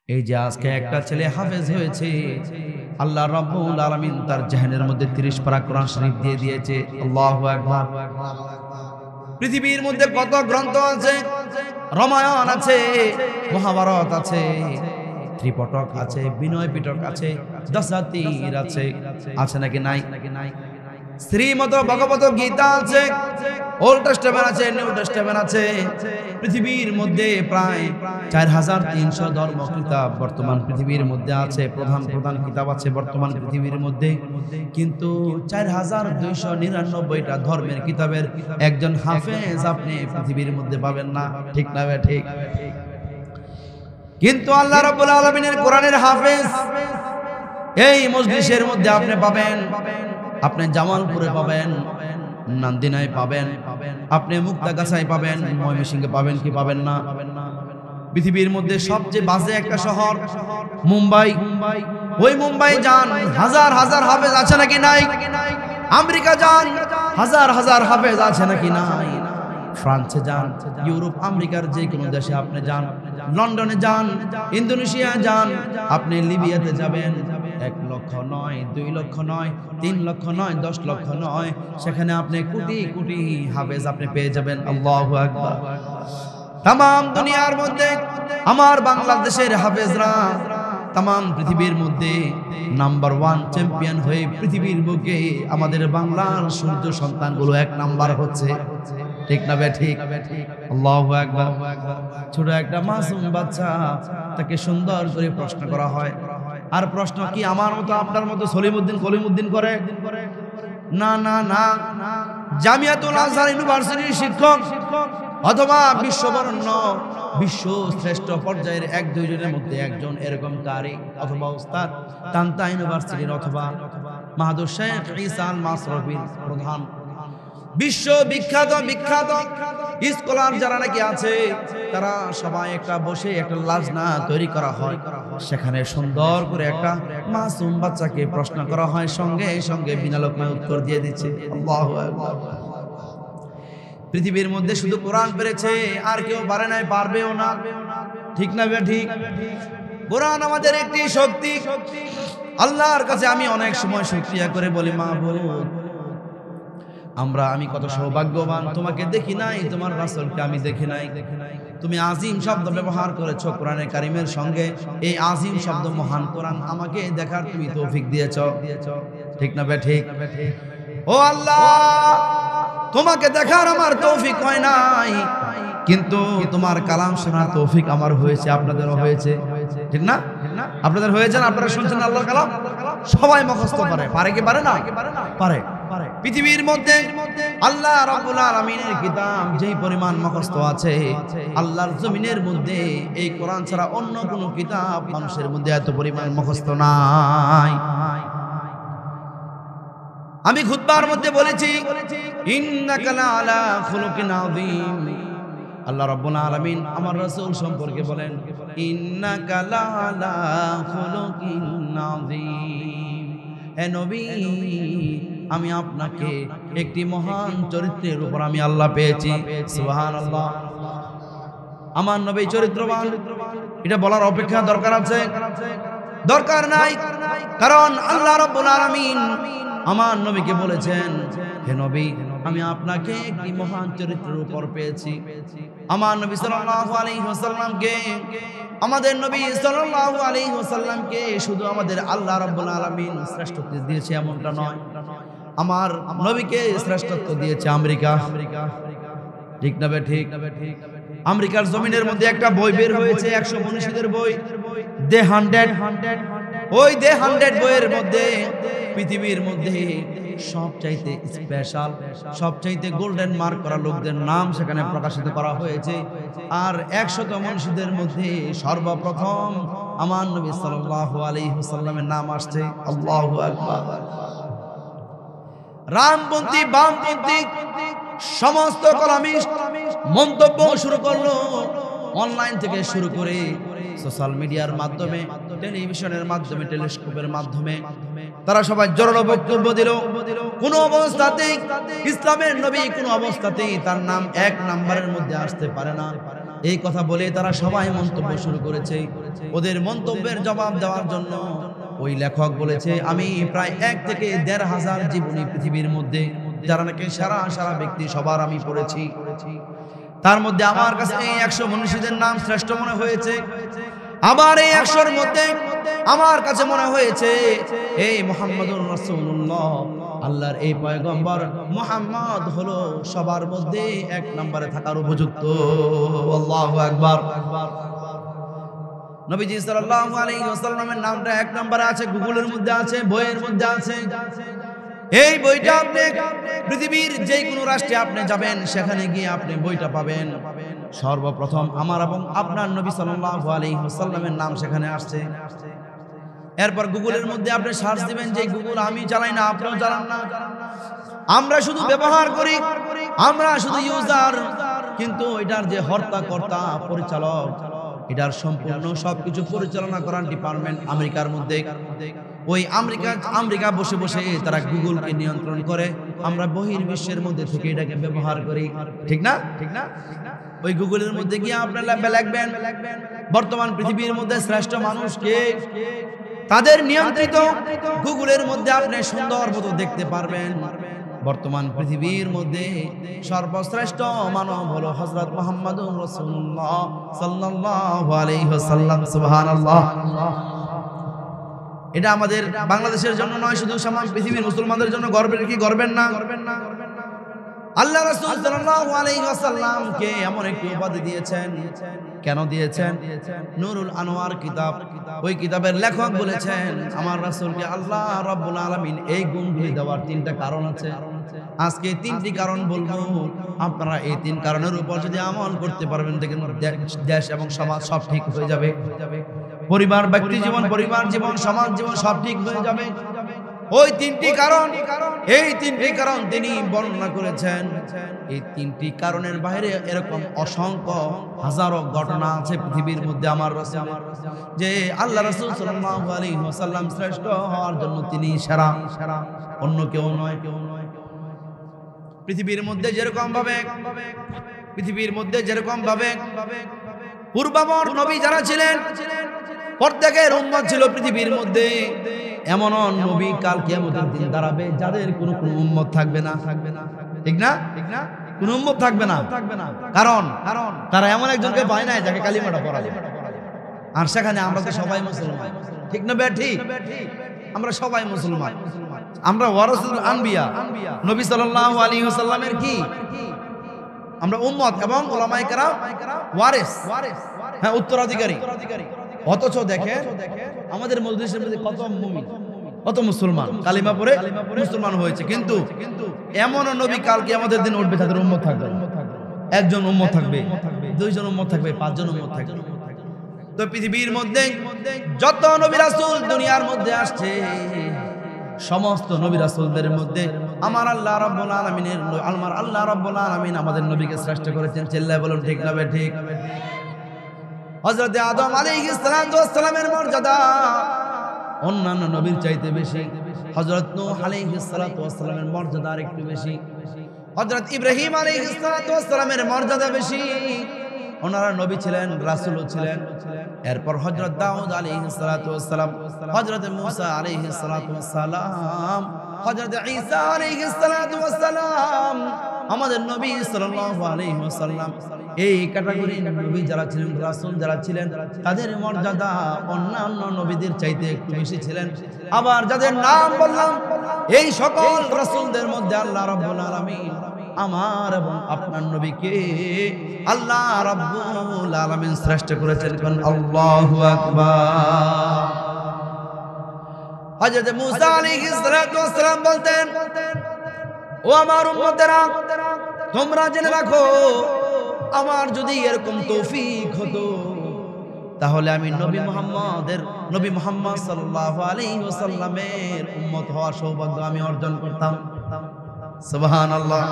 এই যে আজকে একটা ছেলে হাফেজ হয়েছে, আল্লাহ রাব্বুল আলামিন তার জেহনের মধ্যে 30 পারা কোরআন শরীফ দিয়ে দিয়েছে। আল্লাহু আকবার। পৃথিবীর মধ্যে কত গ্রন্থ আছে, রামায়ণ আছে, মহাভারত আছে, ত্রিপিটক আছে, বিনয় পিটক আছে, দশাতীর আছে, আছে নাকি নাই? শ্রীমদ ভগবত গীতা আছে, ওল্ড টেস্টামেন্ট আছে, নিউ টেস্টামেন্ট আছে। পৃথিবীর মধ্যে প্রায় 4300 ধর্ম কিতাব বর্তমান পৃথিবীর মধ্যে আছে। প্রধান প্রধান কিতাব আছে বর্তমান পৃথিবীর মধ্যে, কিন্তু 4299টা ধর্মের কিতাবের একজন হাফেজ আপনি পৃথিবীর মধ্যে পাবেন না। ঠিক না বে ঠিক? কিন্তু আল্লাহ রাব্বুল আলামিনের কোরআনের হাফেজ এই মজলিসের মধ্যে আপনি পাবেন। আপনি জামালপুরে পাবেন, নান্দিনায় পাবেন, আপনি মুক্তাগাছায় পাবেন, ময়মনসিংহে পাবেন কি পাবেন না? পৃথিবীর মধ্যে সবচেয়ে বাজে একটা শহর মুম্বাই, ওই মুম্বাই যান, হাজার হাজার হাফেজ আছে নাকি নাই? আমেরিকা যান, হাজার হাজার হাফেজ আছে নাকি নাই? ফ্রান্সে যান, ইউরোপ আমেরিকার যে কোনো দেশে আপনি যান, লন্ডনে যান, ইন্দোনেশিয়া যান, আপনি লিবিয়াতে যাবেন, 1 লক্ষ নয়, 2 লক্ষ নয়, 3 লক্ষ নয়, 10 লক্ষ নয়, সেখানে আপনি কোটি কোটি হাফেজ আপনি পেয়ে যাবেন। আল্লাহু আকবার। তামাম দুনিয়ার মধ্যে আমার বাংলাদেশের হাফেজরা তামাম পৃথিবীর মধ্যে নাম্বার 1 চ্যাম্পিয়ন হয়ে পৃথিবীর বুকে আমাদের বাংলার সূর্য সন্তানগুলো 1 নাম্বার হচ্ছে। ঠিক না বে ঠিক? আল্লাহু আকবার। ছোট একটা মাসুম বাচ্চা, তাকে সুন্দর করে প্রশ্ন করা হয়, আর প্রশ্ন কি আমার মতো আপনার মতো সলিমউদ্দিন কলিমউদ্দিন করে? না না না, জামিয়াতুল আজহার ইউনিভার্সিটির শিক্ষক অথবা বিশ্ববরণ্য বিশ্ব শ্রেষ্ঠ পর্যায়ের 1-2 জনের মধ্যে একজন এরকম কারি অথবা উস্তাদ তান্তা ইউনিভার্সিটির অথবা মাহাদুর শেখ ঈসা আল মাসরফির প্রধান বিশ্ব বিখ্যাত বিখ্যাত স্কলার যারা নাকি আছে, তারা সবাই একটা বসে একটা লাজনা তৈরি করা হয়, সেখানে সুন্দর করে একটা মাসুম বাচ্চাকে প্রশ্ন করা হয়, সঙ্গে সঙ্গে বিনা লোকমায় উত্তর দিয়ে দিচ্ছে। আল্লাহু আকবার। পৃথিবীর মধ্যে শুধু কোরআন পেরেছে, আর কেউ পারে নাই, পারবেও না। ঠিক না বে ঠিক? কোরআন আমাদের একটি শক্তি। আল্লাহর কাছে আমি অনেক সময় শুকরিয়া করে বলি, মাহবুব আমি কত সৌভাগ্যবান, তোমাকে দেখি নাই, তোমার রাসূলকে আমি দেখি নাই। তুমি আজিম শব্দ ব্যবহার করেছো কোরআনে কারিমের সঙ্গে, এই আজিম শব্দ মহান কোরআন আমাকে দেখার তুমি তৌফিক দিয়েছো। ঠিক না বে ঠিক? ও আল্লাহ, তোমাকে দেখার আমার তৌফিক হয় নাই, কিন্তু তোমার কালাম শোনার তৌফিক আমার হয়েছে, আপনাদেরও হয়েছে। ঠিক না? আপনাদের হয়েছে না? আপনারা শুনছেন আল্লাহর কালাম, সবাই মুখস্থ করে। পারে কি পারে না? পারে। পৃথিবীর মধ্যে আল্লাহ রাব্বুল আলামিনের কিতাব যেই পরিমাণ মুখস্থ আছে, আল্লাহর জমিনের মধ্যে এই কোরআন ছাড়া অন্য কোনো কিতাব মানুষের মধ্যে এত পরিমাণ মুখস্থ নাই। আমি খুতবার মধ্যে বলেছি, ইন্নাকা লাআলা খুলুকিন আযীম। আল্লাহ রাব্বুল আলামিন আমার রাসূল সম্পর্কে বলেন, ইন্নাকা লাআলা খুলুকিন আযীম। হে নবী, আমি আপনাকে একটি মহান চরিত্রের উপর আমি আল্লাহ পেয়েছি। সুবহানাল্লাহ। আমার নবী চরিত্রবান, এটা বলার অপেক্ষা দরকার আছে? দরকার নাই, কারণ আল্লাহ রাব্বুল আলামিন আমার নবীকে বলেছেন, হে নবী, আমি আপনাকে একটি মহান চরিত্রের উপর পেয়েছি। আমার নবী সাল্লাল্লাহু আলাইহি ওয়াসাল্লামকে, আমাদের নবী সাল্লাল্লাহু আলাইহি ওয়াসাল্লামকে শুধু আমাদের আল্লাহ রাব্বুল আলামিন শ্রেষ্ঠত্ব দিয়েছে এমনটা নয়, আমার নবীকে শ্রেষ্ঠত্ব দিয়েছে আমেরিকা। ঠিক না বে ঠিক? আমেরিকার জমিনের মধ্যে একটা বই বের হয়েছে, 100 মনীষীদের বই, দ্য 100। ওই দ্য 100 বইয়ের মধ্যে পৃথিবীর মধ্যে সবচাইতে স্পেশাল, সবচাইতে গোল্ডেন মার্ক করা লোকদের নাম সেখানে প্রকাশিত করা হয়েছে। আর 100 মনীষীদের মধ্যে সর্বপ্রথম আমার নবী সাল্লাল্লাহু আলাইহি ওয়াসাল্লামের নাম আসছে। আল্লাহু আকবার। রামপন্থী বামপন্থী সমস্ত কলামিস্ট মন্তব্য শুরু করলো, অনলাইন থেকে শুরু করে সোশ্যাল মিডিয়ার মাধ্যমে, টেলিভিশনের মাধ্যমে, টেলিস্কোপের মাধ্যমে তারা সবাই জোরালো বক্তব্য দিল। কোন অবস্থাতেই ইসলামের নবী কোন অবস্থাতেই তার নাম 1 নম্বরের মধ্যে আসতে পারে না। এই কথা বলে তারা সবাই মন্তব্য শুরু করেছে। ওদের মন্তব্যের জবাব দেওয়ার জন্য ওই লেখক বলেছে, আমি প্রায় 1 থেকে 1,500 জীবনী পৃথিবীর মধ্যে যারা নাকি সারা সারা ব্যক্তি সবার আমি পড়েছি, তার মধ্যে আমার কাছে এই 100 মনীষীদের নাম শ্রেষ্ঠ মনে হয়েছে। আবার এই 100-এর মধ্যে আমার কাছে মনে হয়েছে এই মুহাম্মদুর রাসূলুল্লাহ, আল্লাহর এই পয়গম্বর মুহাম্মদ হলো সবার মধ্যে 1 নম্বরে থাকার উপযুক্ত। আল্লাহু আকবার। নবীজি সাল্লাল্লাহু আলাইহি ওয়াসাল্লামের নামটা 1 নম্বরে আছে, গুগলের মধ্যে আছে, বইয়ের মধ্যে আছে। এই বইটা আপনি পৃথিবীর যে কোনো রাষ্ট্রে আপনি যাবেন, সেখানে গিয়ে আপনি বইটা পাবেন। সর্বপ্রথম আমার এবং আপনার নবী সাল্লাল্লাহু আলাইহি ওয়াসাল্লামের নাম সেখানে আসছে। এরপর গুগলের মধ্যে আপনি সার্চ দিবেন, যে গুগল আমি চালাই না, আপনিও চালান না, আমরা শুধু ব্যবহার করি, আমরা শুধু ইউজার, কিন্তু এটার যে হর্তাকর্তা পরিচালক, এটার সম্পূর্ণ সবকিছু পরিচালনা করার ডিপার্টমেন্ট আমেরিকার মধ্যে। ওই আমেরিকা বসে বসে তারা গুগলকে নিয়ন্ত্রণ করে, আমরা বহির্বিশ্বের মধ্যে থেকে এটাকে ব্যবহার করি। ঠিক না? ওই গুগলের মধ্যে গিয়ে আপনারা লিখবেন বর্তমান পৃথিবীর মধ্যে শ্রেষ্ঠ মানুষ কে, তাদের নিয়ন্ত্রিত গুগলের মধ্যে আপনি সুন্দর মতো দেখতে পারবেন বর্তমান পৃথিবীর মধ্যে সর্বশ্রেষ্ঠ মানব হলো হযরত মুহাম্মদুর রাসূলুল্লাহ সাল্লাল্লাহু আলাইহি ওয়াসাল্লাম। সুবহানাল্লাহ। এটা আমাদের বাংলাদেশের জন্য নয়, শুধু সারা পৃথিবীর মুসলমানদের জন্য গর্বের কি গর্বের না? আল্লাহ রাসূল সাল্লাল্লাহু আলাইহি ওয়াসাল্লামকে এমন একটি উপাধি দিয়েছেন। কেন দিয়েছেন? নূরুল আনোয়ার কিতাব, ওই কিতাবের লেখক বলেছেন আমার রাসূলকে আল্লাহ রাব্বুল আলামিন এই গুণগুলি দেওয়ার 3টা কারণ আছে। আজকে 3টি কারণ বলবো, আপনারা এই 3 কারণের উপর যদি আমল করতে পারবেন, দেখেন দেশ এবং সমাজ সব ঠিক হয়ে যাবে। পরিবার, ব্যক্তি জীবন, পরিবার জীবন, সমাজ জীবন সব ঠিক হয়ে যাবে। ওই 3টি কারণ, এই 3টি কারণ তিনি বর্ণনা করেছেন। এই 3টি কারণের বাইরে এরকম অসংখ্য হাজারো ঘটনা আছে পৃথিবীর মধ্যে আমার রাসূল, যে আল্লাহ রাসূল সাল্লাল্লাহু আলাইহি ওয়াসাল্লাম শ্রেষ্ঠ হওয়ার জন্য তিনি সেরা, অন্য কেউ নয়। পৃথিবীর মধ্যে যেরকম ভাবে পূর্ববর্তী নবী যারা ছিলেন, প্রত্যেকের উম্মত ছিল পৃথিবীর মধ্যে, এমন নবী কাল কিয়ামতের দিন দাঁড়াবে যাদের কোনো উম্মত থাকবে না। ঠিক না? কোনো উম্মত থাকবে না। কারণ তারা এমন একজনকে পায় নাই যাকে কালিমাটা পড়া যায়। আর সেখানে আমরা তো সবাই মুসলমান। ঠিক না ঠিক? আমরা সবাই মুসলমান, আমরা ওয়ারাসুল আনবিয়া, নবী সাল্লাল্লাহু আলাইহি ওয়াসাল্লামের কি আমরা উম্মত এবং উলামায়ে কেরাম ওয়ারিস, হ্যাঁ উত্তরাধিকারী। অথচ দেখেন আমাদের মজলিসের মধ্যে কত মুমিন, কত মুসলমান কালিমা পড়ে মুসলমান হয়েছে, কিন্তু এমন নবী কাল কিয়ামতের দিন উঠবে তাদের উম্মত থাকবে না। 1 জন উম্মত থাকবে, 2 জন উম্মত থাকবে, 5 জন উম্মত থাকবে। তো পৃথিবীর মধ্যে যত নবী রাসূল দুনিয়ার মধ্যে আসছে, সমস্ত নবী রাসূলদের মধ্যে আমার আল্লাহ রাব্বুল আলামিন আমাদের নবীকে শ্রেষ্ঠ করেছেন। চিল্লায় বলুন ঠিক না ঠিক? হযরত আদম আলাইহিস সালামের মর্যাদা অন্যান্য নবীর চাইতে বেশি। হযরত নূহ আলাইহিস সালামের মর্যাদা আরেকটু বেশি। হযরত ইব্রাহিম আলাইহিস সালামের মর্যাদা বেশি। ওনারা নবী ছিলেন, রাসূলও ছিলেন। এরপর হযরত দাউদ আলাইহিস সালাম, হযরত মূসা আলাইহিস সালাম, হযরত ঈসা আলাইহিস সালাম, আমাদের নবী সাল্লাল্লাহু আলাইহি ওয়াসাল্লাম। এই ক্যাটাগরি নবী যারা ছিলেন, রাসূল যারা ছিলেন, তাদের মর্যাদা অন্যান্য নবীদের চাইতে একটু বেশি ছিলেন। আবার যাদের নাম বললাম, এই সকল রাসূলদের মধ্যে আল্লাহ রাব্বুল আলামিন আমার এবং আপনার নবীকে আল্লাহ রাব্বুল আলামিন শ্রেষ্ঠ করেছেন। কোন আল্লাহু আকবার। হযরত মূসা আলাইহিস সালাম বলতেন, ও আমার উম্মতেরা, তোমরা জেনে রাখো, আমার যদি এরকম তৌফিক হতো তাহলে আমি নবী মুহাম্মদ সাল্লাল্লাহু আলাইহি ওয়াসাল্লামের উম্মত হওয়ার সৌভাগ্য আমি অর্জন করতাম। সুবহানাল্লাহ।